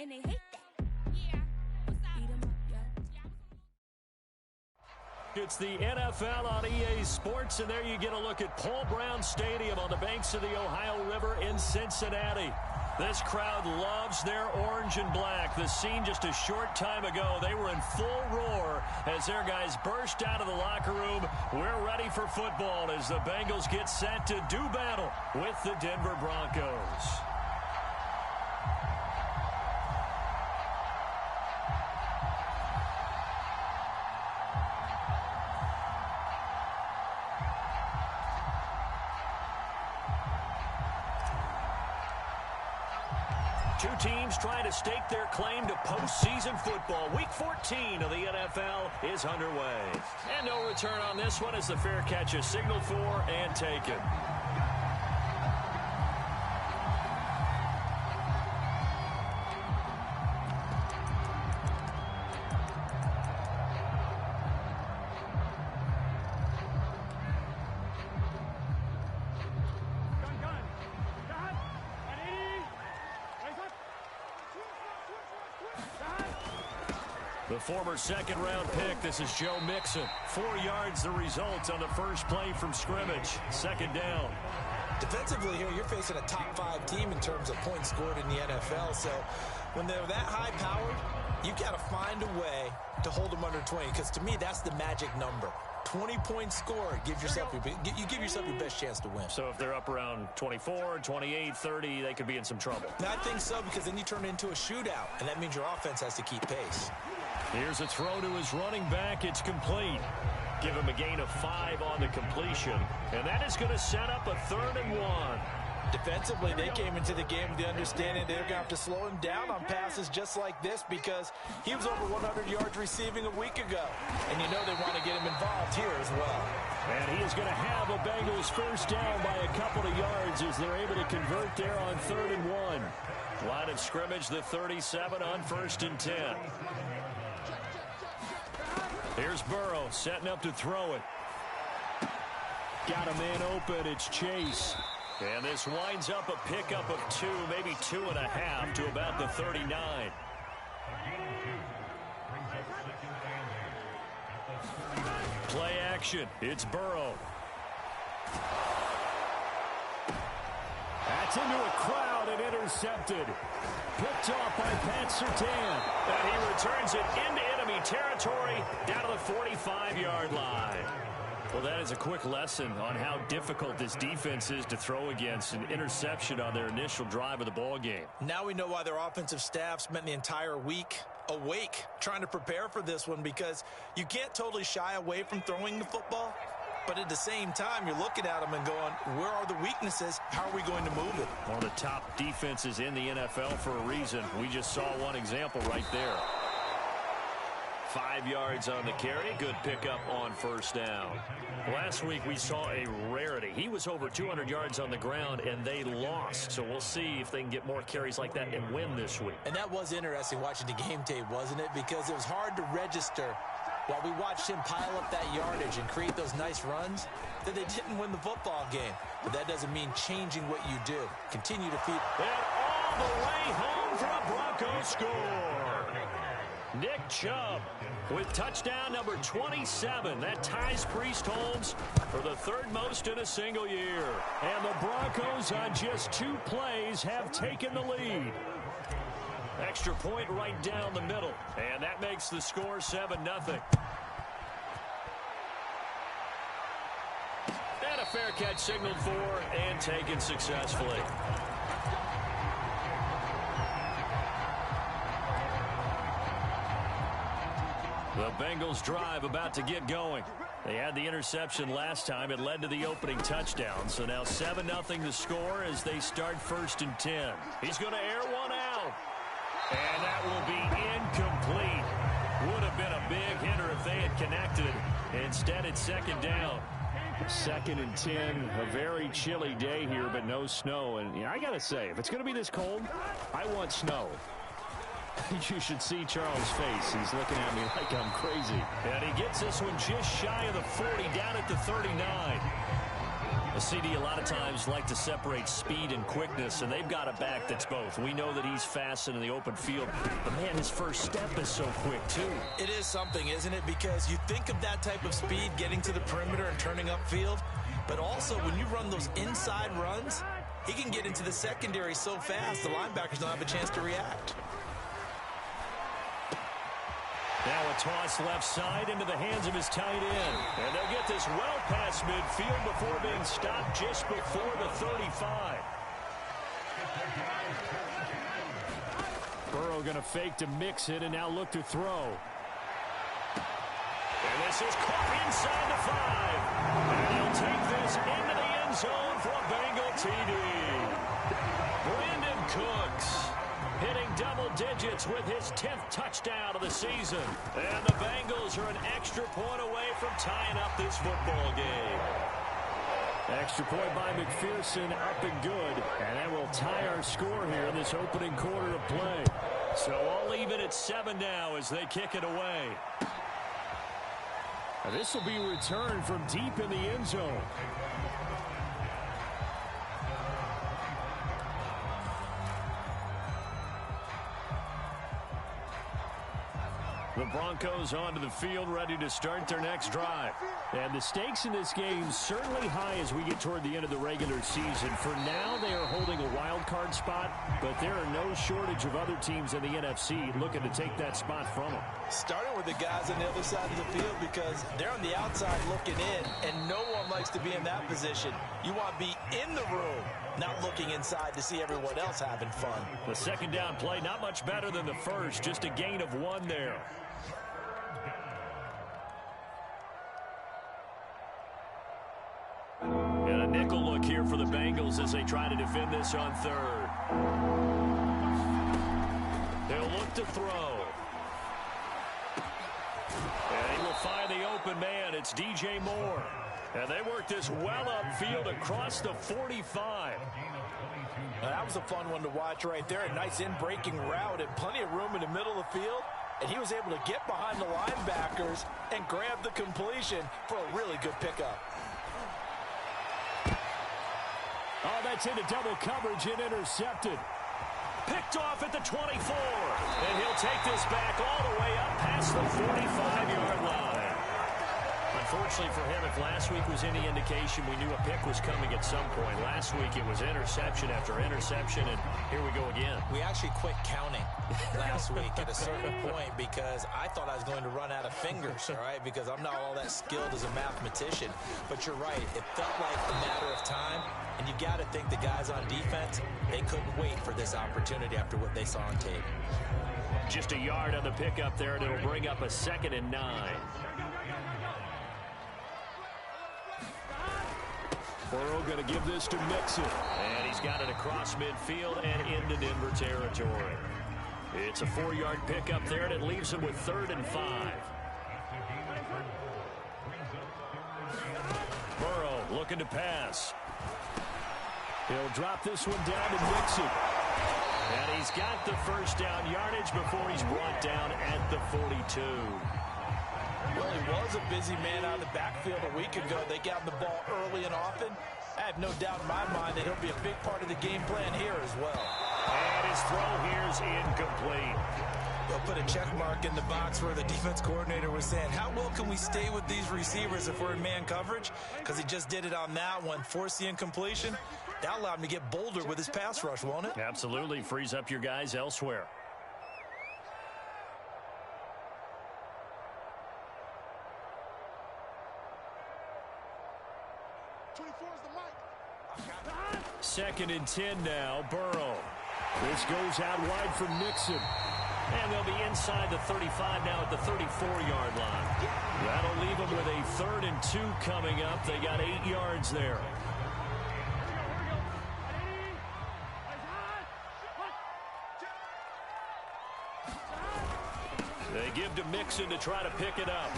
and they hate that. Yeah, beat 'em up, yo. It's the NFL on EA Sports, and there you get a look at Paul Brown Stadium on the banks of the Ohio River in Cincinnati. This crowd loves their orange and black. The scene just a short time ago, they were in full roar as their guys burst out of the locker room. We're ready for football as the Bengals get set to do battle with the Denver Broncos. Two teams trying to stake their claim to postseason football. Week 14 of the NFL is underway. And no return on this one as the fair catch is signaled for and taken. The former second-round pick, this is Joe Mixon. 4 yards the result on the first play from scrimmage. Second down. Defensively here, you're facing a top-5 team in terms of points scored in the NFL. So when they're that high-powered, you got to find a way to hold them under 20. Because to me, that's the magic number. 20 points scored, you give yourself your best chance to win. So if they're up around 24, 28, 30, they could be in some trouble. I think so, because then you turn it into a shootout, and that means your offense has to keep pace. Here's a throw to his running back. It's complete. Give him a gain of 5 on the completion. And that is going to set up a 3rd and 1. Defensively, they came into the game with the understanding they're going to have to slow him down on passes just like this because he was over 100 yards receiving a week ago. And you know they want to get him involved here as well. And he is going to have a Bengals first down by a couple of yards as they're able to convert there on 3rd and 1. Line of scrimmage, the 37 on 1st and 10. Here's Burrow setting up to throw it. Got a man open. It's Chase. And this winds up a pickup of 2, maybe 2.5 to about the 39. Play action. It's Burrow. That's into a crowd and intercepted. Picked off by Pat Surtain. And he returns it into enemy territory down to the 45-yard line. Well, that is a quick lesson on how difficult this defense is to throw against. An interception on their initial drive of the ball game. Now we know why their offensive staff spent the entire week awake trying to prepare for this one, because you can't totally shy away from throwing the football. But at the same time, you're looking at them and going, where are the weaknesses? How are we going to move it? One of the top defenses in the NFL for a reason. We just saw one example right there. 5 yards on the carry. Good pickup on first down. Last week we saw a rarity. He was over 200 yards on the ground, and they lost. So we'll see if they can get more carries like that and win this week. And that was interesting watching the game tape, wasn't it? Because it was hard to register while we watched him pile up that yardage and create those nice runs that they didn't win the football game. But that doesn't mean changing what you do. Continue to feed. And all the way home for a Broncos score. Nick Chubb with touchdown number 27. That ties Priest Holmes for the 3rd most in a single year. And the Broncos on just 2 plays have taken the lead. Extra point right down the middle. And that makes the score 7-0. And a fair catch signaled for and taken successfully. The Bengals drive about to get going. They had the interception last time. It led to the opening touchdown. So now 7-0 the score as they start 1st and 10. He's going to air one out. And that will be incomplete. Would have been a big hitter if they had connected. Instead, it's 2nd down. 2nd and 10. A very chilly day here, but no snow. And I got to say, if it's going to be this cold, I want snow. You should see Charles' face. He's looking at me like I'm crazy. And he gets this one just shy of the 40, down at the 39. A CD, a lot of times like to separate speed and quickness, and they've got a back that's both. We know that he's fast in the open field, but man, his first step is so quick too. It is something, isn't it? Because you think of that type of speed getting to the perimeter and turning upfield, but also when you run those inside runs, he can get into the secondary so fast the linebackers don't have a chance to react. Now a toss left side into the hands of his tight end. And they'll get this well past midfield before being stopped just before the 35. Burrow going to fake to mix it and now look to throw. And this is caught inside the 5. And he'll take this into the end zone for a Bengal TD. Brandon Cooks hitting double digits with his 10th touchdown of the season. And the Bengals are an extra point away from tying up this football game. Extra point by McPherson, up and good. And that will tie our score here in this opening quarter of play. So I'll leave it at 7 now as they kick it away. Now this will be returned from deep in the end zone. The Broncos onto the field, ready to start their next drive. And the stakes in this game certainly high as we get toward the end of the regular season. For now, they are holding a wild card spot, but there are no shortage of other teams in the NFC looking to take that spot from them. Starting with the guys on the other side of the field because they're on the outside looking in, and no one likes to be in that position. You want to be in the room, not looking inside to see everyone else having fun. The second down play, not much better than the first, just a gain of 1 there. And a nickel look here for the Bengals as they try to defend this on 3rd. They'll look to throw. And he will find the open man. It's DJ Moore. And they work this well upfield across the 45. Now, that was a fun one to watch right there. A nice in-breaking route and plenty of room in the middle of the field. And he was able to get behind the linebackers and grab the completion for a really good pickup. Oh, that's into double coverage and intercepted. Picked off at the 24. And he'll take this back all the way up past the 45-yard line. Unfortunately for him, if last week was any indication, we knew a pick was coming at some point. Last week it was interception after interception, and here we go again. We actually quit counting last week at a certain point because I thought I was going to run out of fingers, all right, because I'm not all that skilled as a mathematician. But you're right. It felt like a matter of time, and you got to think the guys on defense, they couldn't wait for this opportunity after what they saw on tape. Just a yard on the pickup there, and it'll bring up a 2nd and 9. Burrow going to give this to Mixon. And he's got it across midfield and into Denver territory. It's a 4-yard pickup there, and it leaves him with 3rd and 5. Burrow looking to pass. He'll drop this one down to Mixon. And he's got the first down yardage before he's brought down at the 42. Well, he was a busy man out of the backfield a week ago. They got him the ball early and often. I have no doubt in my mind that he'll be a big part of the game plan here as well. And his throw here is incomplete. They'll put a check mark in the box where the defense coordinator was saying, how well can we stay with these receivers if we're in man coverage? Because he just did it on that one, forced the incompletion. That'll allow him to get bolder with his pass rush, won't it? Absolutely. Frees up your guys elsewhere. Second and 10 now, Burrow. This goes out wide for Mixon. And they'll be inside the 35 now at the 34-yard line. That'll leave them with a 3rd and 2 coming up. They got 8 yards there. They give to Mixon to try to pick it up.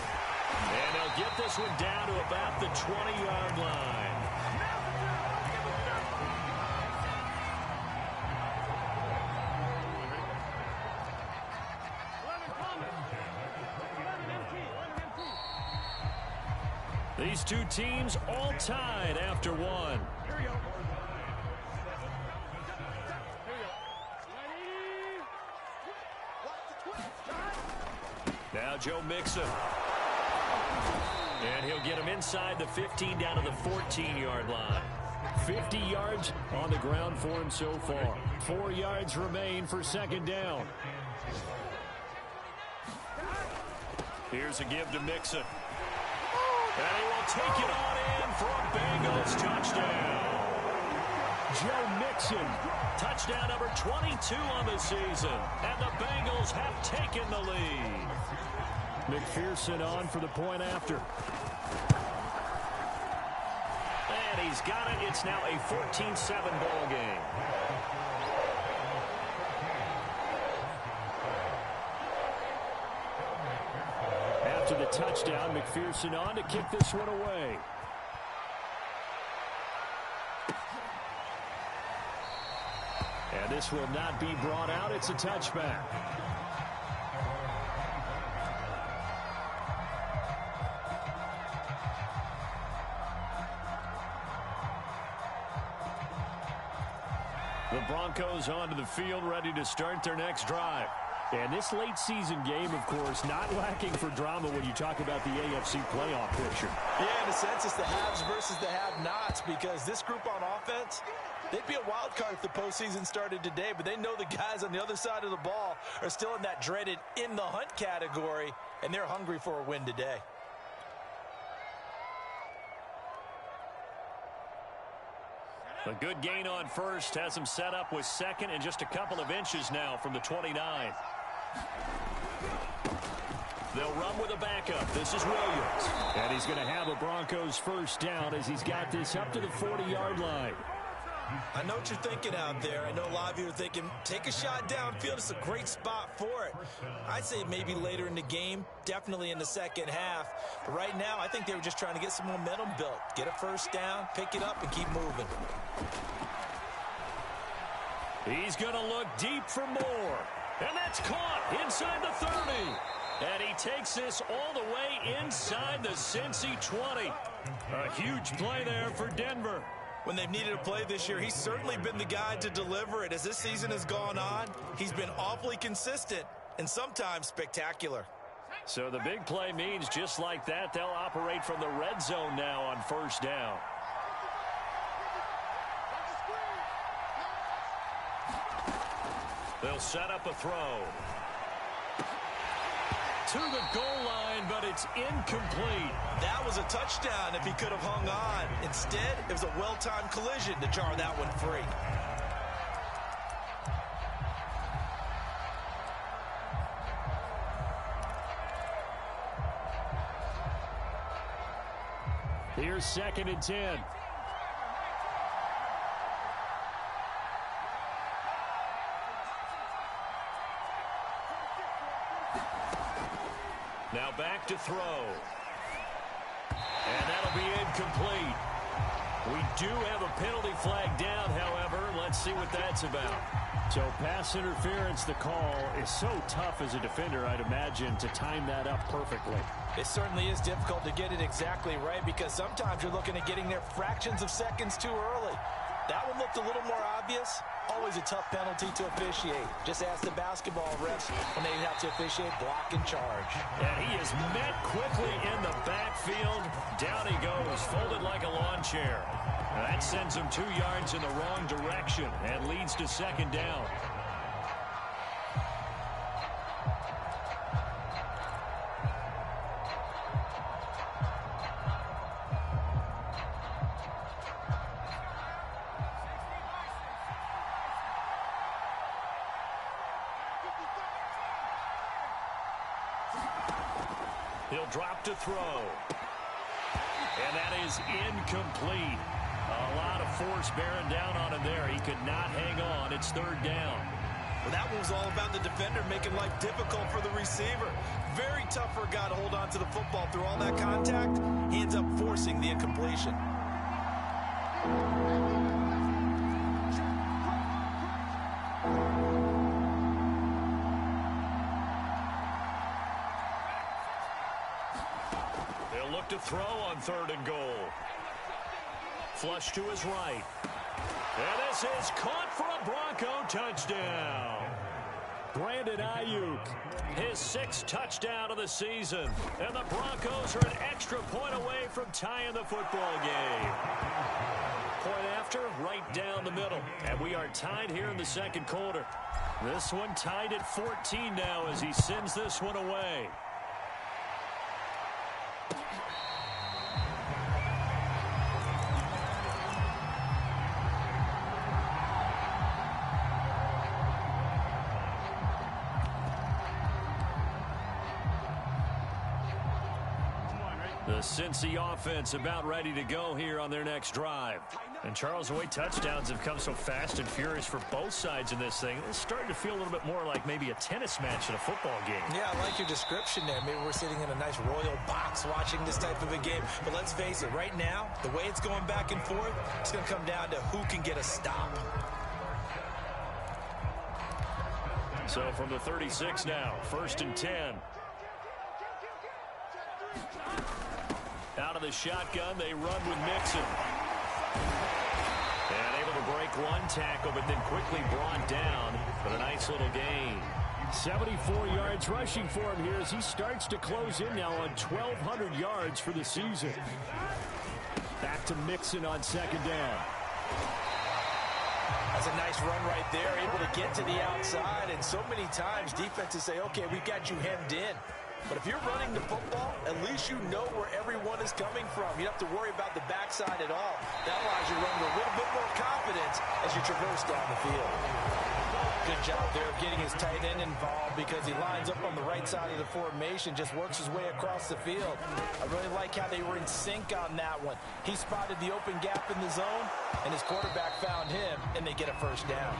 And they'll get this one down to about the 20-yard line. These two teams all tied after one. Now Joe Mixon. And he'll get him inside the 15 down to the 14-yard line. 50 yards on the ground for him so far. 4 yards remain for second down. Here's a give to Mixon. And he will take it on in for a Bengals touchdown. Joe Mixon, touchdown number 22 on the season. And the Bengals have taken the lead. McPherson on for the point after. And he's got it. It's now a 14-7 ball game. After the touchdown, McPherson on to kick this one away. And this will not be brought out. It's a touchback. The Broncos onto the field, ready to start their next drive. And this late season game, of course, not lacking for drama when you talk about the AFC playoff picture. Yeah, in a sense, it's the haves versus the have-nots, because this group on offense, they'd be a wild card if the postseason started today, but they know the guys on the other side of the ball are still in that dreaded in the hunt category, and they're hungry for a win today. A good gain on first has him set up with second and just a couple of inches now from the 29. They'll run with a backup. This is Williams. And he's going to have a Broncos first down as he's got this up to the 40-yard line. I know what you're thinking out there. I know a lot of you are thinking, take a shot downfield. It's a great spot for it. I'd say maybe later in the game, definitely in the second half. But right now, I think they were just trying to get some momentum built. Get a first down, pick it up, and keep moving. He's going to look deep for more. And that's caught inside the 30. And he takes this all the way inside the Cincy 20. A huge play there for Denver. When they've needed a play this year, he's certainly been the guy to deliver it. As this season has gone on, he's been awfully consistent and sometimes spectacular. So the big play means just like that, they'll operate from the red zone now on first down. They'll set up a throw. To the goal line, but it's incomplete. That was a touchdown if he could have hung on. Instead, it was a well-timed collision to jar that one free. Here's 2nd and 10. Now back to throw. And that'll be incomplete. We do have a penalty flag down, however. Let's see what that's about. So pass interference, the call is so tough as a defender, I'd imagine, to time that up perfectly. It certainly is difficult to get it exactly right, because sometimes you're looking at getting there fractions of seconds too early. That one looked a little more obvious. Always a tough penalty to officiate. Just ask the basketball refs when they have to officiate block and charge. And he is met quickly in the backfield. Down he goes, folded like a lawn chair. That sends him 2 yards in the wrong direction and leads to second down. He'll drop to throw. And that is incomplete. A lot of force bearing down on him there. He could not hang on. It's third down. Well, that one was all about the defender making life difficult for the receiver. Very tough for a guy to hold on to the football through all that contact. He ends up forcing the incompletion. They'll look to throw on 3rd and goal. Flush to his right. And this is caught for a Bronco touchdown. Brandon Ayuk, his 6th touchdown of the season. And the Broncos are an extra point away from tying the football game. Point after, right down the middle. And we are tied here in the 2nd quarter. This one tied at 14 now as he sends this one away. The Cincy offense about ready to go here on their next drive. And Charles, the way touchdowns have come so fast and furious for both sides in this thing, it's starting to feel a little bit more like maybe a tennis match in a football game. Yeah, I like your description there. Maybe we're sitting in a nice royal box watching this type of a game. But let's face it, right now, the way it's going back and forth, it's going to come down to who can get a stop. So from the 36 now, 1st and 10. Out of the shotgun, they run with Mixon. And able to break one tackle, but then quickly brought down. But a nice little gain. 74 yards rushing for him here as he starts to close in now on 1,200 yards for the season. Back to Mixon on 2nd down. That's a nice run right there, able to get to the outside. And so many times defenses say, okay, we've got you hemmed in. But if you're running the football, at least you know where everyone is coming from. You don't have to worry about the backside at all. That allows you to run with a little bit more confidence as you traverse down the field. Good job there of getting his tight end involved because he lines up on the right side of the formation, just works his way across the field. I really like how they were in sync on that one. He spotted the open gap in the zone, and his quarterback found him, and they get a 1st down.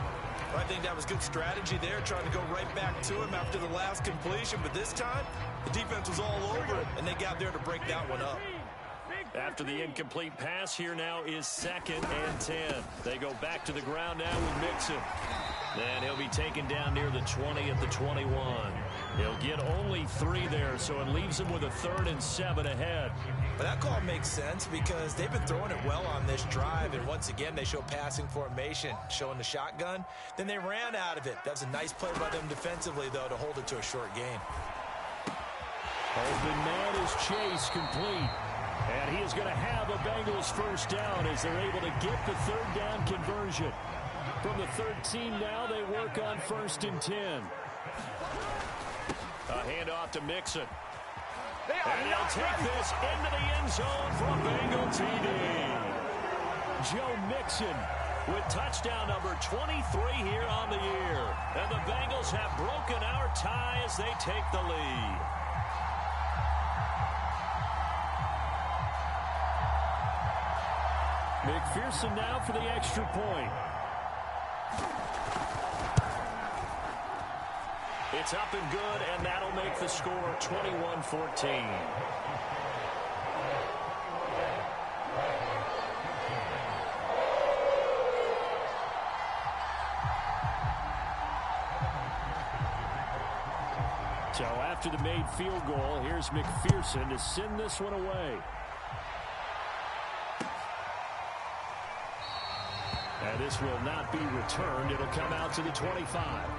Well, I think that was good strategy there, trying to go right back to him after the last completion. But this time, the defense was all over it, and they got there to break that one up. After the incomplete pass, here now is 2nd and 10. They go back to the ground now with Mixon. Then he'll be taken down near the 20 at the 21. He'll get only 3 there, so it leaves him with a 3rd and 7 ahead. But that call makes sense because they've been throwing it well on this drive, and once again, they show passing formation, showing the shotgun. Then they ran out of it. That's a nice play by them defensively, though, to hold it to a short gain. Open man is Chase complete. And he is going to have a Bengals 1st down as they're able to get the 3rd down conversion. From the 13 now, they work on 1st and 10. A handoff to Mixon. And he'll take this into the end zone for a Bengal TD. Joe Mixon with touchdown number 23 here on the year. And the Bengals have broken our tie as they take the lead. McPherson now for the extra point. It's up and good, and that'll make the score 21-14. So after the made field goal, here's McPherson to send this one away. And this will not be returned. It'll come out to the 25.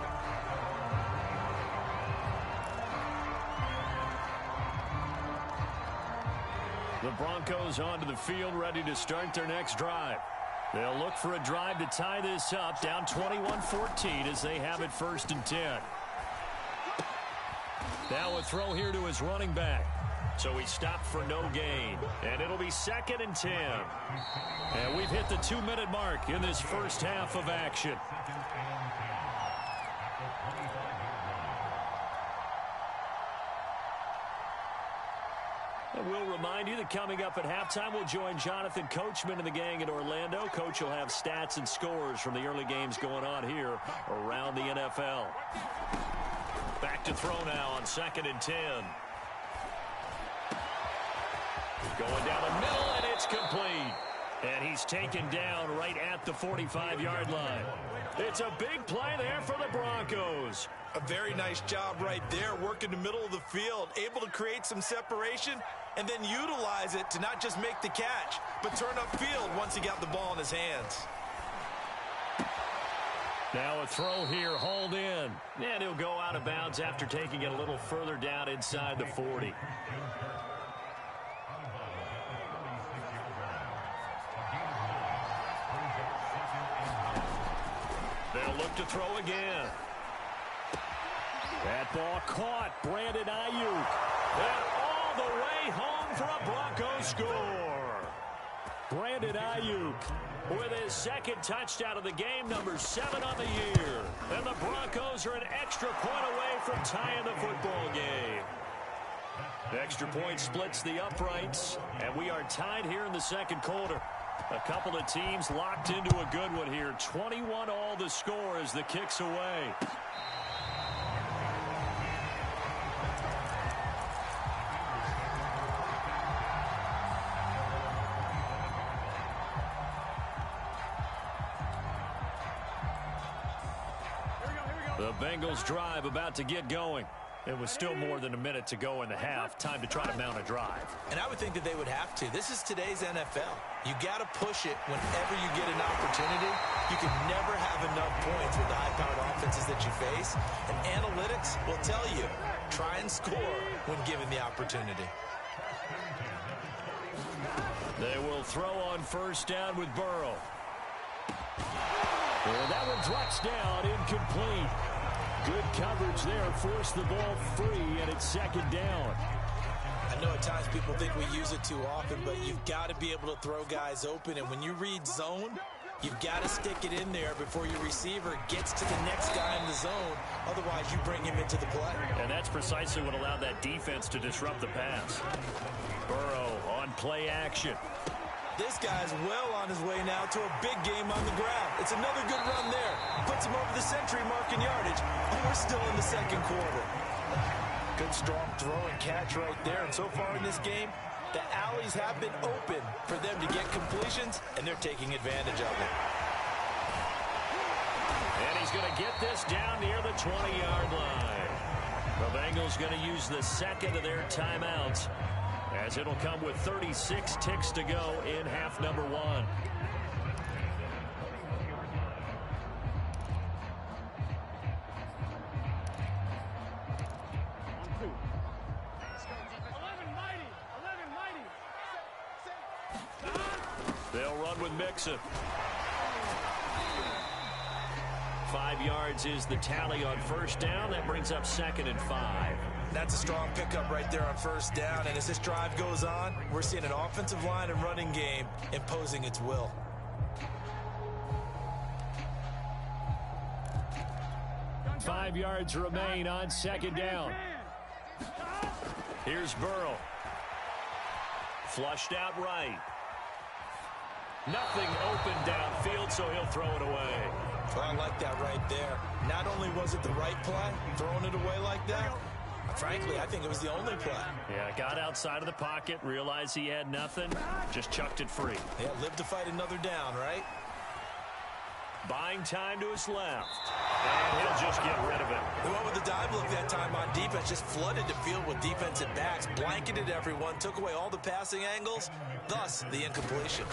The Broncos onto the field, ready to start their next drive. They'll look for a drive to tie this up, down 21-14 as they have it 1st and 10. Now a throw here to his running back. So he stopped for no gain. And it'll be 2nd and 10. And we've hit the 2-minute mark in this first half of action. And we'll remind you that coming up at halftime, we'll join Jonathan Coachman and the gang in Orlando. Coach will have stats and scores from the early games going on here around the NFL. Back to throw now on 2nd and 10. Going down the middle, and it's complete. And he's taken down right at the 45-yard line. It's a big play there for the Broncos. A very nice job right there, working the middle of the field, able to create some separation and then utilize it to not just make the catch, but turn upfield once he got the ball in his hands. Now a throw here, hauled in. And he'll go out of bounds after taking it a little further down inside the 40. They'll look to throw again. That ball caught. Brandon Ayuk. And all the way home for a Broncos score. Brandon Ayuk with his second touchdown of the game, number 7 on the year. And the Broncos are an extra point away from tying the football game. The extra point splits the uprights, and we are tied here in the second quarter. A couple of teams locked into a good one here. 21 all the score as the kick's away. The Bengals drive about to get going. It was still more than a minute to go in the half. Time to try to mount a drive. And I would think that they would have to. This is today's NFL. You got to push it whenever you get an opportunity. You can never have enough points with the high-powered offenses that you face. And analytics will tell you, try and score when given the opportunity. They will throw on first down with Burrow. And that one drops down, incomplete. Good coverage there, forced the ball free, and it's second down. I know at times people think we use it too often, but you've got to be able to throw guys open. And when you read zone, you've got to stick it in there before your receiver gets to the next guy in the zone. Otherwise, you bring him into the play. And that's precisely what allowed that defense to disrupt the pass. Burrow on play action. This guy's well on his way now to a big game on the ground. It's another good run there. Puts him over the century mark in yardage. And we're still in the second quarter. Good strong throw and catch right there. And so far in this game, the alleys have been open for them to get completions, and they're taking advantage of it. And he's going to get this down near the 20-yard line. The Bengals going to use the second of their timeouts, as it'll come with 36 ticks to go in half number 1. They'll run with Mixon. 5 yards is the tally on first down. That brings up 2nd and 5. That's a strong pickup right there on first down. And as this drive goes on, we're seeing an offensive line and running game imposing its will. Five yards remain on second down. Here's Burrow. Flushed out right. Nothing open downfield, so he'll throw it away. Well, I like that right there. Not only was it the right play, throwing it away like that, frankly, I think it was the only play. Yeah, got outside of the pocket, realized he had nothing, just chucked it free. Yeah, live to fight another down, right? Buying time to his left. And he'll just get rid of it. He went with the dive look that time on defense, just flooded the field with defensive backs, blanketed everyone, took away all the passing angles, thus the incompletion.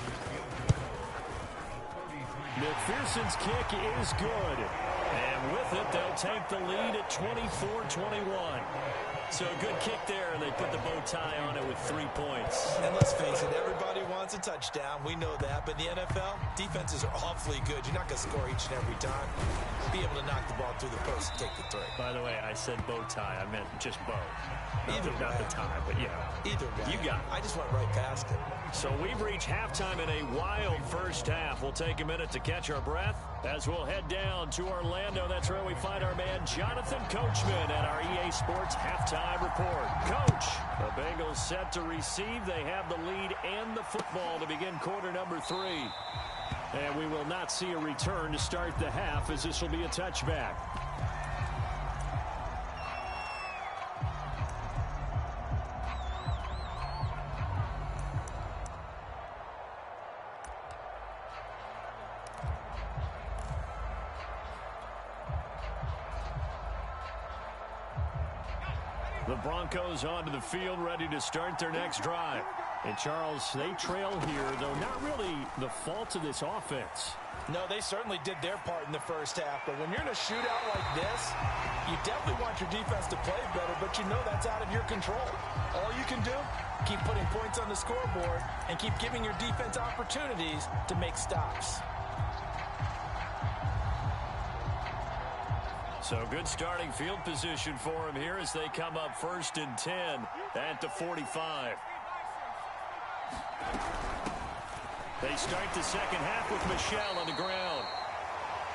McPherson's kick is good. And with it, they'll take the lead at 24-21. So a good kick there, and they put the bow tie on it with 3 points. And let's face it, everybody wants a touchdown. We know that. But in the NFL, defenses are awfully good. You're not going to score each and every time. Be able to knock the ball through the post and take the 3. By the way, I said bow tie. I meant just bow. Either not the tie, but you know. Either way. You got it. I just went right past it. So we've reached halftime in a wild first half. We'll take a minute to catch our breath as we'll head down to Orlando. That's where we find our man Jonathan Coachman at our EA Sports Halftime Report. Coach, the Bengals set to receive. They have the lead and the football to begin quarter number 3. And we will not see a return to start the half, as this will be a touchback. The Broncos onto the field, ready to start their next drive. And, Charles, they trail here, though not really the fault of this offense. No, they certainly did their part in the first half. But when you're in a shootout like this, you definitely want your defense to play better, but you know that's out of your control. All you can do, keep putting points on the scoreboard and keep giving your defense opportunities to make stops. So good starting field position for him here as they come up 1st and 10 at the 45. They start the second half with Michel on the ground.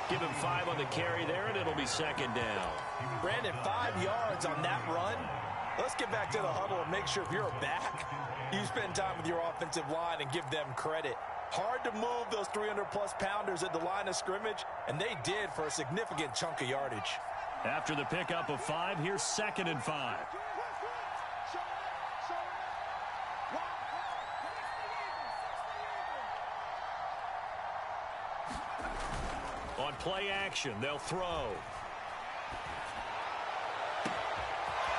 Give him 5 on the carry there, and it'll be 2nd down. Brandon, 5 yards on that run. Let's get back to the huddle and make sure if you're a back, you spend time with your offensive line and give them credit. Hard to move those 300-plus pounders at the line of scrimmage, and they did for a significant chunk of yardage. After the pickup of 5, here's 2nd and 5. On play action, they'll throw.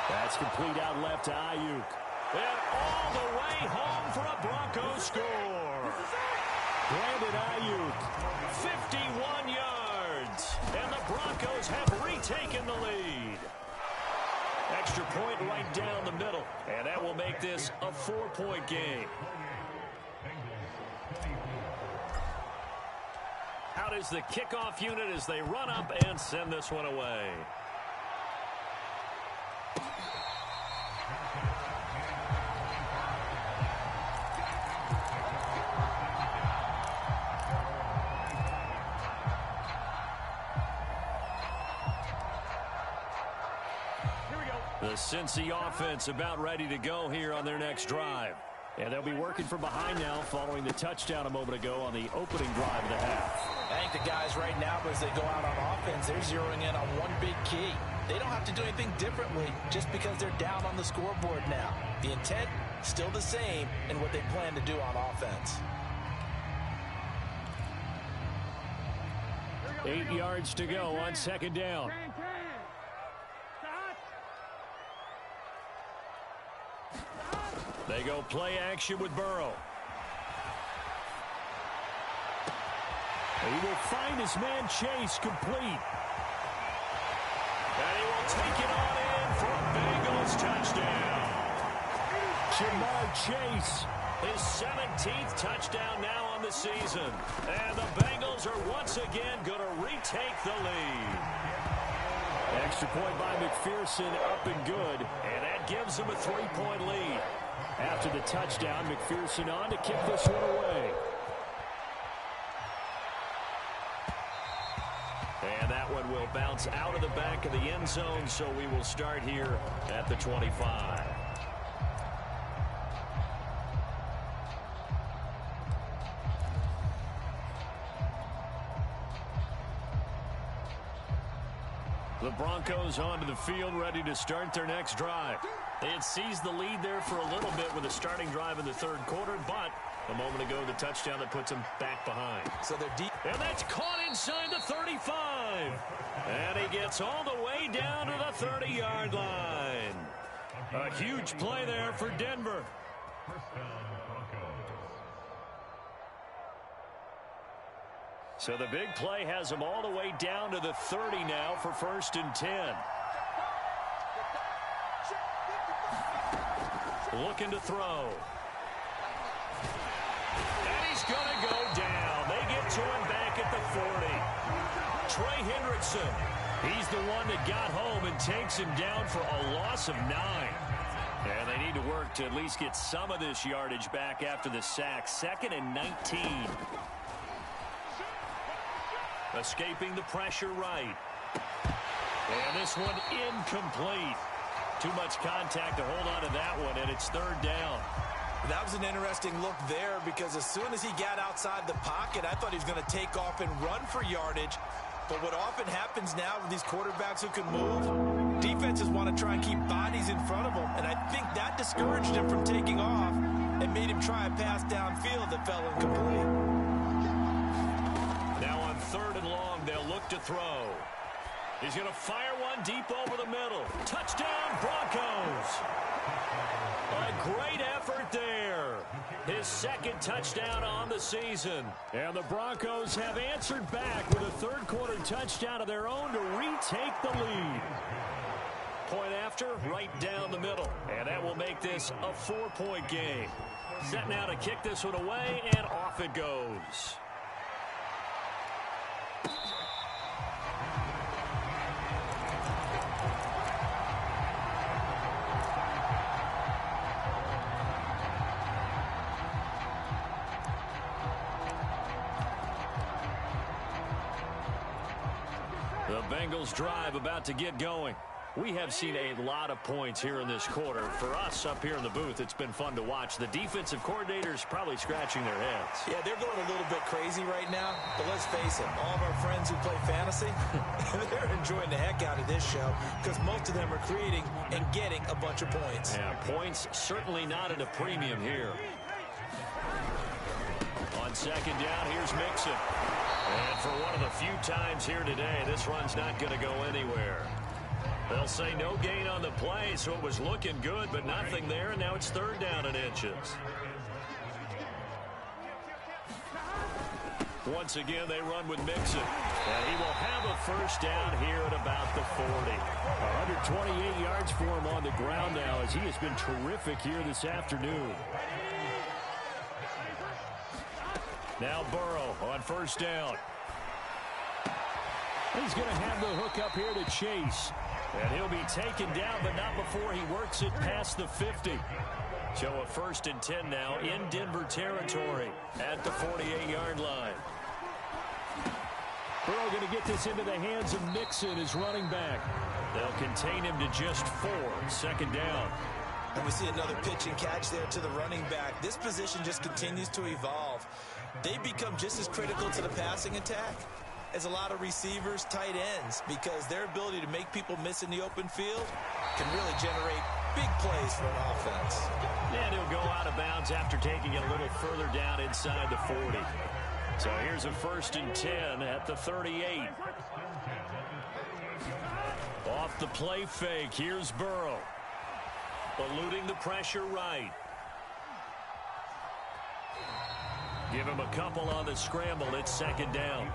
That's complete out left to Ayuk. And all the way home for a Broncos score. Brandon Ayuk, 51 yards. And the Broncos have retaken the lead. Extra point right down the middle. And that will make this a 4-point game. Out is the kickoff unit as they run up and send this one away. The Cincy offense about ready to go here on their next drive. And they'll be working from behind now following the touchdown a moment ago on the opening drive of the half. I think the guys right now, as they go out on offense, they're zeroing in on one big key. They don't have to do anything differently just because they're down on the scoreboard now. The intent, still the same in what they plan to do on offense. 8 yards to go on 2nd down. They go play action with Burrow. He will find his man Chase complete. And he will take it on in for a Bengals touchdown. Jamar Chase, his 17th touchdown now on the season. And the Bengals are once again going to retake the lead. Extra point by McPherson, up and good. And that gives them a 3-point lead. After the touchdown, McPherson on to kick this one away. And that one will bounce out of the back of the end zone, so we will start here at the 25. The Broncos onto the field, ready to start their next drive. They had seized the lead there for a little bit with a starting drive in the 3rd quarter, but a moment ago, the touchdown that puts them back behind. So they're deep. And that's caught inside the 35. And he gets all the way down to the 30-yard line. A huge play there for Denver. So the big play has them all the way down to the 30 now for 1st and 10. Looking to throw. And he's going to go down. They get to him back at the 40. Trey Hendrickson. He's the one that got home and takes him down for a loss of 9. And they need to work to at least get some of this yardage back after the sack. 2nd and 19. Escaping the pressure right. And this one incomplete. Too much contact to hold on to that one, and it's 3rd down. That was an interesting look there because as soon as he got outside the pocket, I thought he was going to take off and run for yardage. But what often happens now with these quarterbacks who can move, defenses want to try and keep bodies in front of them. And I think that discouraged him from taking off and made him try a pass downfield that fell incomplete. Now on 3rd and long, they'll look to throw. He's going to fire one deep over the middle. Touchdown, Broncos. second touchdown on the season. And the Broncos have answered back with a third-quarter touchdown of their own to retake the lead. Point after, right down the middle. And that will make this a 4-point game. Set now to kick this one away, and off it goes. The Bengals drive about to get going. We have seen a lot of points here in this quarter. For us up here in the booth, it's been fun to watch. The defensive coordinators probably scratching their heads. Yeah, they're going a little bit crazy right now. But let's face it, all of our friends who play fantasy, they're enjoying the heck out of this show because most of them are creating and getting a bunch of points. Yeah, points certainly not at a premium here. On second down, here's Mixon. And for one of the few times here today, this run's not going to go anywhere. They'll say no gain on the play, so it was looking good, but nothing there, and now it's third down and inches. Once again, they run with Mixon. And he will have a first down here at about the 40. 128 yards for him on the ground now as he has been terrific here this afternoon. Now Burrow on first down. He's going to have the hook up here to Chase. And he'll be taken down, but not before he works it past the 50. So a 1st and 10 now in Denver territory at the 48-yard line. Burrow going to get this into the hands of Mixon, his running back. They'll contain him to just 4. Second down. And we see another pitch and catch there to the running back. This position just continues to evolve. They become just as critical to the passing attack as a lot of receivers, tight ends, because their ability to make people miss in the open field can really generate big plays for an offense. And he'll go out of bounds after taking it a little further down inside the 40. So here's a 1st and 10 at the 38. Off the play fake, here's Burrow. Eluding the pressure right. Give him a couple on the scramble. It's second down.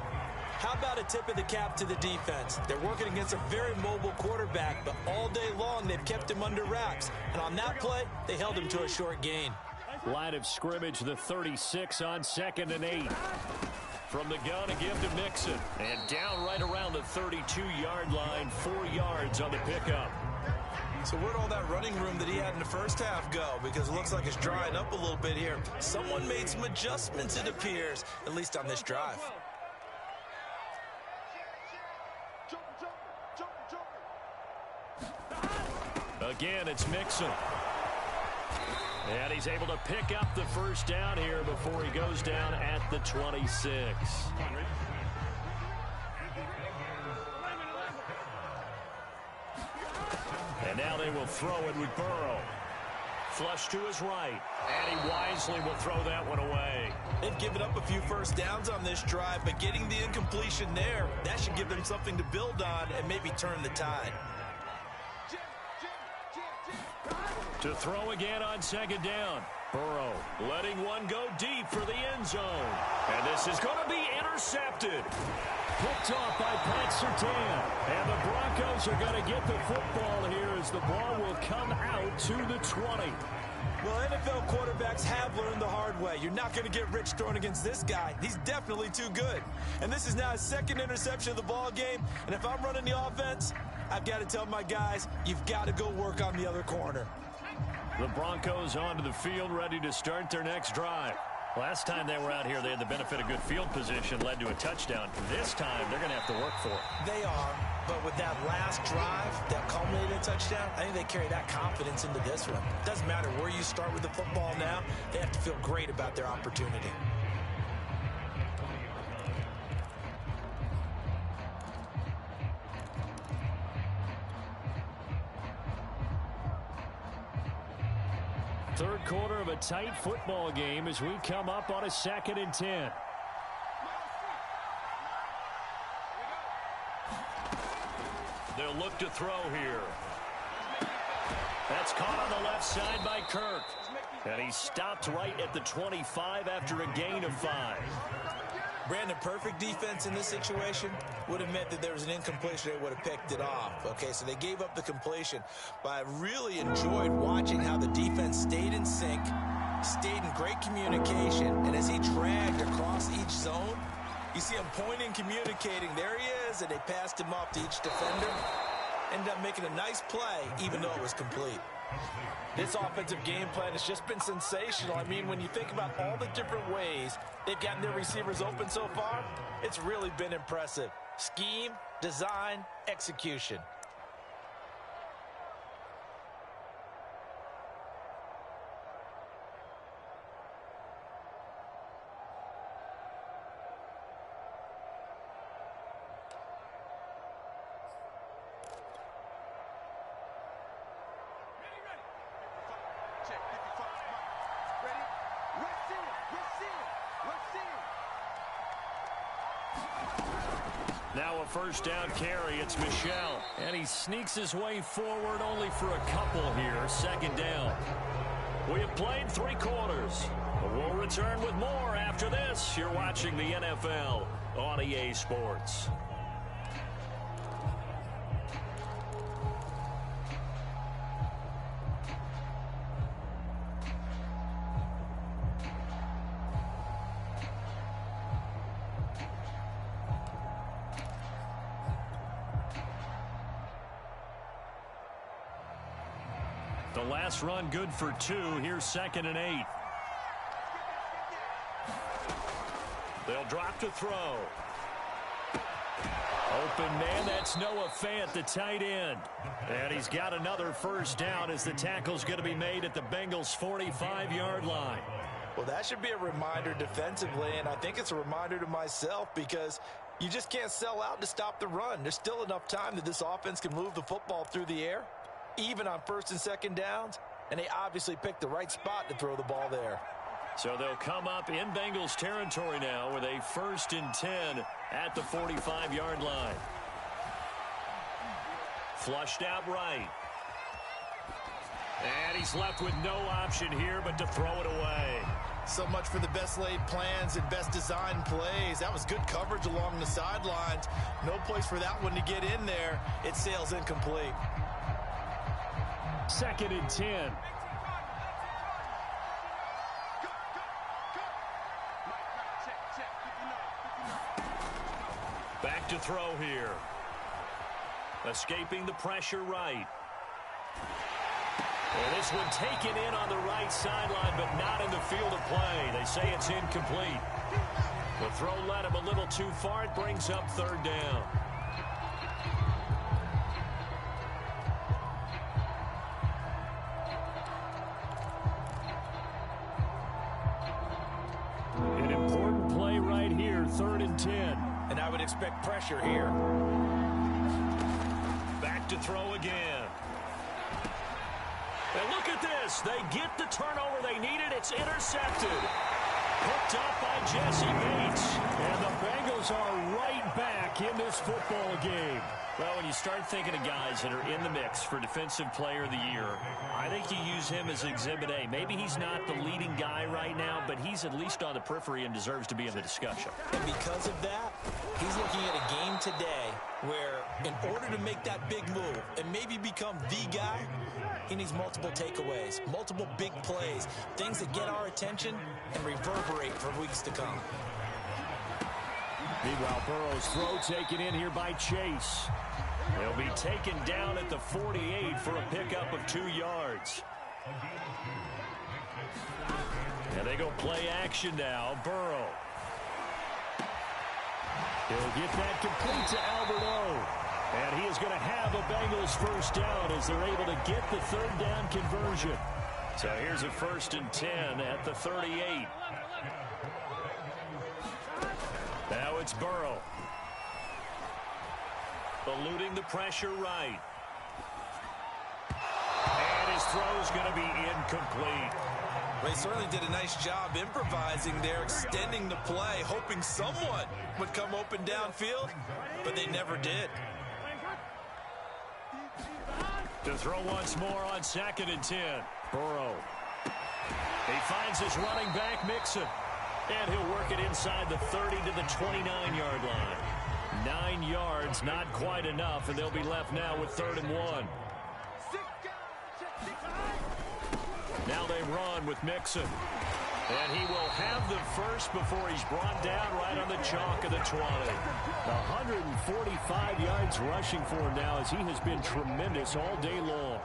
How about a tip of the cap to the defense? They're working against a very mobile quarterback, but all day long they've kept him under wraps. And on that play, they held him to a short gain. Line of scrimmage, the 36 on 2nd and 8. From the gun, a give to Mixon. And down right around the 32-yard line, 4 yards on the pickup. So where'd all that running room that he had in the first half go? Because it looks like it's drying up a little bit here. Someone made some adjustments, it appears, at least on this drive. Again, it's Mixon. And he's able to pick up the first down here before he goes down at the 26. And now they will throw it with Burrow. Flush to his right. And he wisely will throw that one away. They've given up a few first downs on this drive, but getting the incompletion there, that should give them something to build on and maybe turn the tide. To throw again on second down. Burrow letting one go deep for the end zone. And this is going to be intercepted. Picked off by Pat Surtain. And the Broncos are going to get the football here as the ball will come out to the 20. Well, NFL quarterbacks have learned the hard way. You're not going to get rich throwing against this guy. He's definitely too good. And this is now his 2nd interception of the ball game. And if I'm running the offense, I've got to tell my guys, you've got to go work on the other corner. The Broncos onto the field, ready to start their next drive. Last time they were out here, they had the benefit of good field position, led to a touchdown. This time, they're going to have to work for it. They are, but with that last drive that culminated in a touchdown, I think they carry that confidence into this one. Doesn't matter where you start with the football now, they have to feel great about their opportunity. Third quarter of a tight football game as we come up on a 2nd and 10. They'll look to throw here. That's caught on the left side by Kirk. And he stopped right at the 25 after a gain of 5. Brandon, perfect defense in this situation would have meant that there was an incompletion. They would have picked it off. Okay, so they gave up the completion. But I really enjoyed watching how the defense stayed in sync, stayed in great communication, and as he dragged across each zone, you see him pointing, communicating. There he is, and they passed him off to each defender. Ended up making a nice play, even though it was complete. This offensive game plan has just been sensational. I mean, when you think about all the different ways they've gotten their receivers open so far, it's really been impressive. Scheme, design, execution. Now a first down carry. It's Michel. And he sneaks his way forward only for a couple here. Second down. We have played 3 quarters. But we'll return with more after this. You're watching the NFL on EA Sports. The last run good for 2. Here's 2nd and 8. They'll drop to throw. Open man, that's Noah Fant, the tight end. And he's got another first down as the tackle's going to be made at the Bengals' 45-yard line. Well, that should be a reminder defensively, and I think it's a reminder to myself because you just can't sell out to stop the run. There's still enough time that this offense can move the football through the air, even on 1st and 2nd downs, and they obviously picked the right spot to throw the ball there. So they'll come up in Bengals territory now with a 1st and 10 at the 45-yard line. Flushed out right. And he's left with no option here but to throw it away. So much for the best laid plans and best designed plays. That was good coverage along the sidelines. No place for that one to get in there. It sails incomplete. 2nd and 10. Back to throw here. Escaping the pressure right. And this one taken in on the right sideline, but not in the field of play. They say it's incomplete. The throw led him a little too far. It brings up 3rd down. An important play right here, 3rd and 10. And I would expect pressure here. Back to throw again. And look at this. They get the turnover they needed. It's intercepted. Picked up by Jesse Bates. And the Bengals are right back in this football game. Well, when you start thinking of guys that are in the mix for Defensive Player of the Year, I think you use him as Exhibit A. Maybe he's not the leading guy right now, but he's at least on the periphery and deserves to be in the discussion. And because of that, he's looking at a game today where in order to make that big move and maybe become the guy, he needs multiple takeaways, multiple big plays, things that get our attention and reverberate for weeks to come. Meanwhile, Burrow's throw taken in here by Chase. He'll be taken down at the 48 for a pickup of 2 yards. And they go play action now. Burrow. He'll get that complete to Albert O. And he is going to have a Bengals first down as they're able to get the 3rd down conversion. So here's a 1st and 10 at the 38. Now it's Burrow. Eluding the pressure right. And his throw's going to be incomplete. Well, he certainly did a nice job improvising there, extending the play, hoping someone would come open downfield, but they never did. To throw once more on 2nd and 10. Burrow. He finds his running back, Mixon. And he'll work it inside the 30 to the 29-yard line. 9 yards, not quite enough, and they'll be left now with 3rd and 1. Now they run with Mixon. And he will have the first before he's brought down right on the chalk of the 20. 145 yards rushing for him now as he has been tremendous all day long.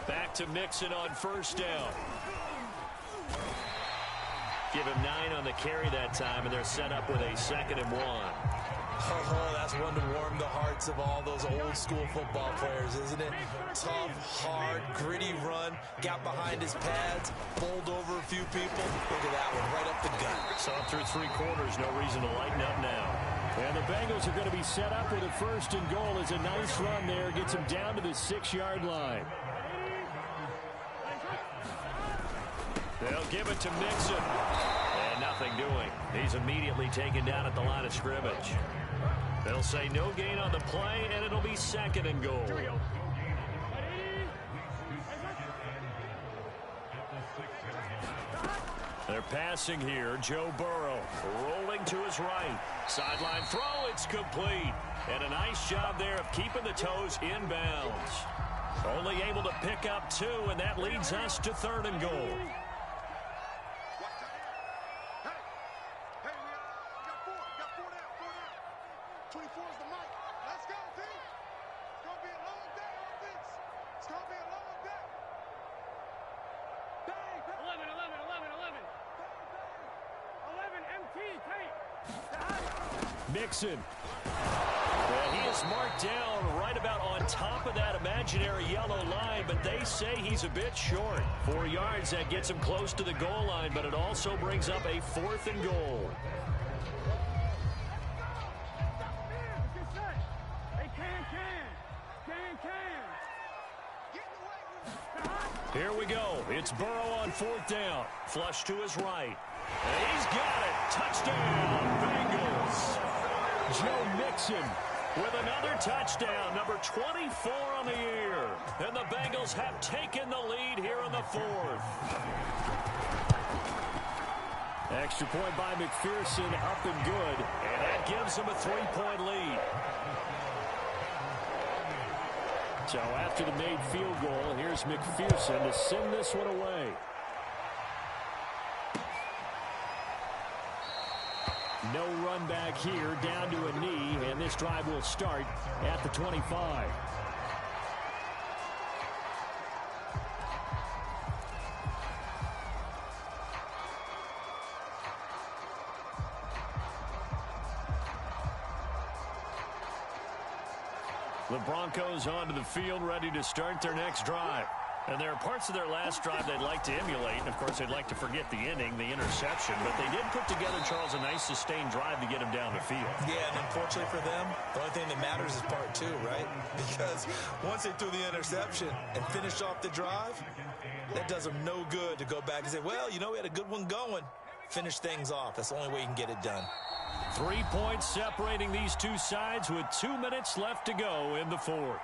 Back to Mixon on 1st down. Give him 9 on the carry that time, and they're set up with a 2nd and 1. Oh, that's one to warm the hearts of all those old-school football players, isn't it? Tough, hard, gritty run, got behind his pads, bowled over a few people. Look at that one, right up the gut. Saw through 3 quarters, no reason to lighten up now. And the Bengals are going to be set up with a 1st and goal. As a nice run there, gets him down to the 6-yard line. They'll give it to Mixon. And nothing doing. He's immediately taken down at the line of scrimmage. They'll say no gain on the play, and it'll be 2nd and goal. They're passing here. Joe Burrow rolling to his right. Sideline throw, it's complete. And a nice job there of keeping the toes inbounds. Only able to pick up 2, and that leads us to 3rd and goal. Mixon. Well, he is marked down right about on top of that imaginary yellow line, but they say he's a bit short. 4 yards, that gets him close to the goal line, but it also brings up a 4th and goal. Here we go. It's Burrow on 4th down. Flush to his right. And he's got it. Touchdown, Bengals. Joe Mixon with another touchdown, number 24 on the year. And the Bengals have taken the lead here in the 4th. Extra point by McPherson, up and good. And that gives them a 3-point lead. So after the made field goal, here's McPherson to send this one away. No run back here, down to a knee, and this drive will start at the 25. The Broncos onto the field, ready to start their next drive. And there are parts of their last drive they'd like to emulate. And, of course, they'd like to forget the inning, the interception. But they did put together, Charles, a nice sustained drive to get him down the field. Yeah, and unfortunately for them, the only thing that matters is part 2, right? Because once they threw the interception and finished off the drive, that does them no good to go back and say, well, you know, we had a good one going. Finish things off. That's the only way you can get it done. 3 points separating these two sides with 2 minutes left to go in the 4th.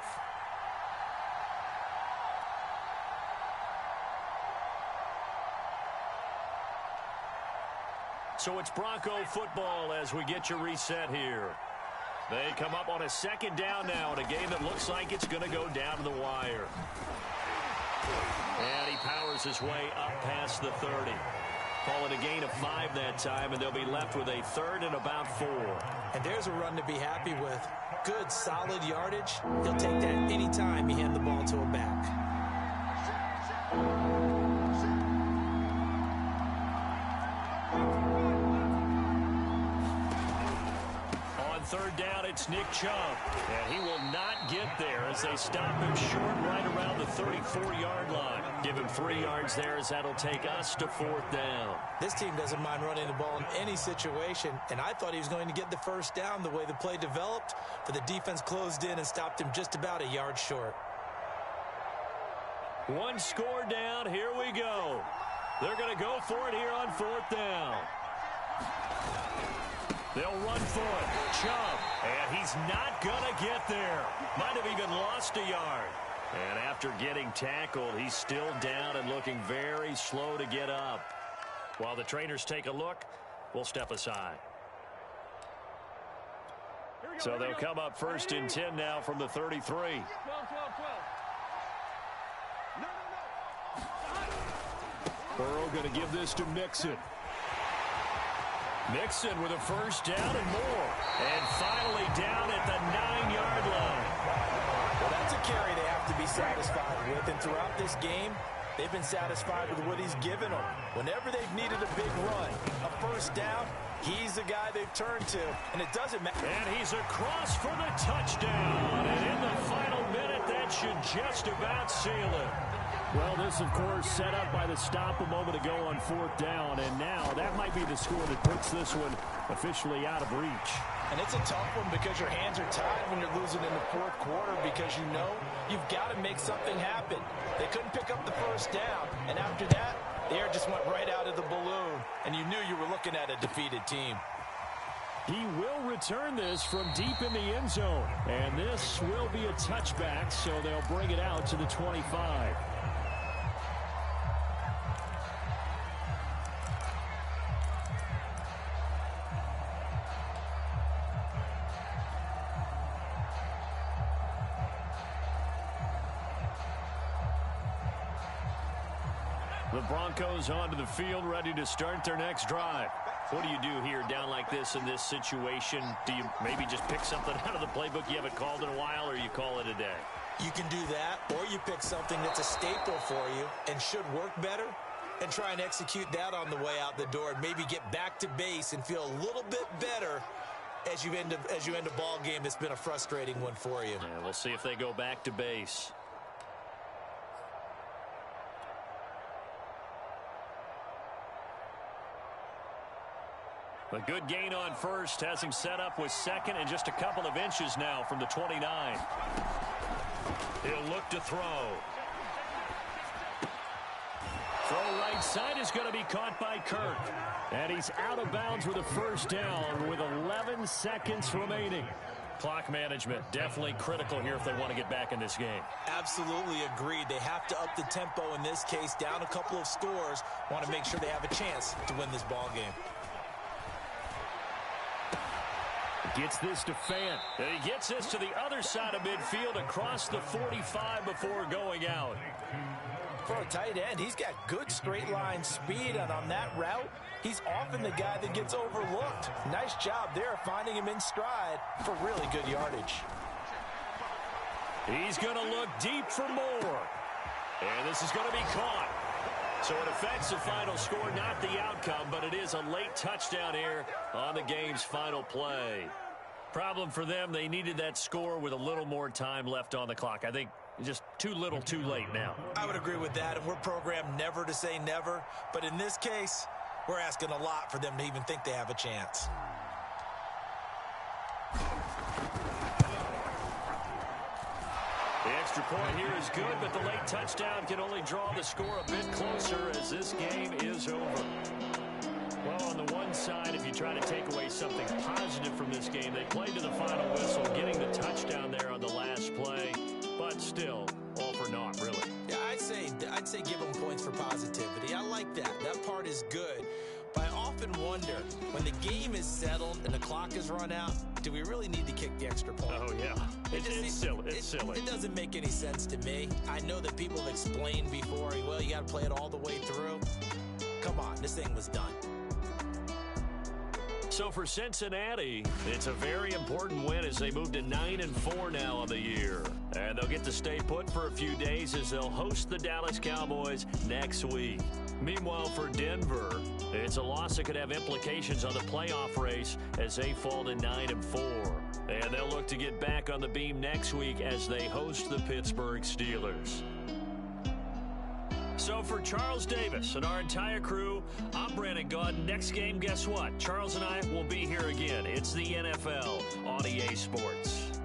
So it's Bronco football as we get you reset here. They come up on a 2nd down now in a game that looks like it's going to go down to the wire. And he powers his way up past the 30. Call it a gain of 5 that time, and they'll be left with a 3rd and about 4. And there's a run to be happy with. Good, solid yardage. He'll take that any time you hand the ball to a back. On 3rd down, it's Nick Chubb. And he will not get there as they stop him short right around the 34-yard line. Give him 3 yards there as that'll take us to 4th down. This team doesn't mind running the ball in any situation, and I thought he was going to get the 1st down the way the play developed, but the defense closed in and stopped him just about a yard short. 1 score down. Here we go. They're going to go for it here on 4th down. They'll run for it. Chubb. And he's not going to get there. Might have even lost a yard. And after getting tackled, he's still down and looking very slow to get up. While the trainers take a look, we'll step aside. So they'll come up 1st and 10 now from the 33. 12. Burrow going to give this to Mixon. Mixon with a 1st down and more. And finally down at the 9-yard line. Well, that's a carry they have to be satisfied with. And throughout this game, they've been satisfied with what he's given them. Whenever they've needed a big run, a 1st down, he's the guy they've turned to. And it doesn't matter. And he's across for the touchdown. And in the final minute, that should just about seal it. Well, this, of course, set up by the stop a moment ago on 4th down. And now that might be the score that puts this one officially out of reach. And it's a tough one because your hands are tied when you're losing in the 4th quarter because you know you've got to make something happen. They couldn't pick up the 1st down. And after that, the air just went right out of the balloon. And you knew you were looking at a defeated team. He will return this from deep in the end zone. And this will be a touchback, so they'll bring it out to the 25. The Broncos onto the field, ready to start their next drive. What do you do here down like this in this situation? Do you maybe just pick something out of the playbook you haven't called in a while, or you call it a day? You can do that, or you pick something that's a staple for you and should work better and try and execute that on the way out the door and maybe get back to base and feel a little bit better as you end a ball game that's been a frustrating one for you. Yeah, we'll see if they go back to base. A good gain on 1st has him set up with 2nd and just a couple of inches now from the 29. He'll look to throw. Throw right side is going to be caught by Kirk. And he's out of bounds with a 1st down with 11 seconds remaining. Clock management definitely critical here if they want to get back in this game. Absolutely agreed. They have to up the tempo in this case, down a couple of scores. Want to make sure they have a chance to win this ball game. Gets this to Fant. And he gets this to the other side of midfield across the 45 before going out. For a tight end, he's got good straight line speed, and on that route, he's often the guy that gets overlooked. Nice job there finding him in stride for really good yardage. He's going to look deep for more. And this is going to be caught. So it affects the final score, not the outcome, but it is a late touchdown here on the game's final play. Problem for them, they needed that score with a little more time left on the clock. I think just too little, too late now. I would agree with that, and we're programmed never to say never. But in this case, we're asking a lot for them to even think they have a chance. The extra point here is good, but the late touchdown can only draw the score a bit closer as this game is over. Well, on the one side, if you try to take away something positive from this game, they played to the final whistle, getting the touchdown there on the last play, but still, all for naught, really. Yeah, I'd say give them points for positivity. I like that. That part is good. But I often wonder, when the game is settled and the clock is run out, do we really need to kick the extra point? Oh, yeah. It's silly. It's silly. It doesn't make any sense to me. I know that people have explained before, well, you got to play it all the way through. Come on, this thing was done. So for Cincinnati, it's a very important win as they move to 9-4 now on the year. And they'll get to stay put for a few days as they'll host the Dallas Cowboys next week. Meanwhile, for Denver, it's a loss that could have implications on the playoff race as they fall to 9-4. And they'll look to get back on the beam next week as they host the Pittsburgh Steelers. So for Charles Davis and our entire crew, I'm Brandon Gaudin. Next game, guess what? Charles and I will be here again. It's the NFL on EA Sports.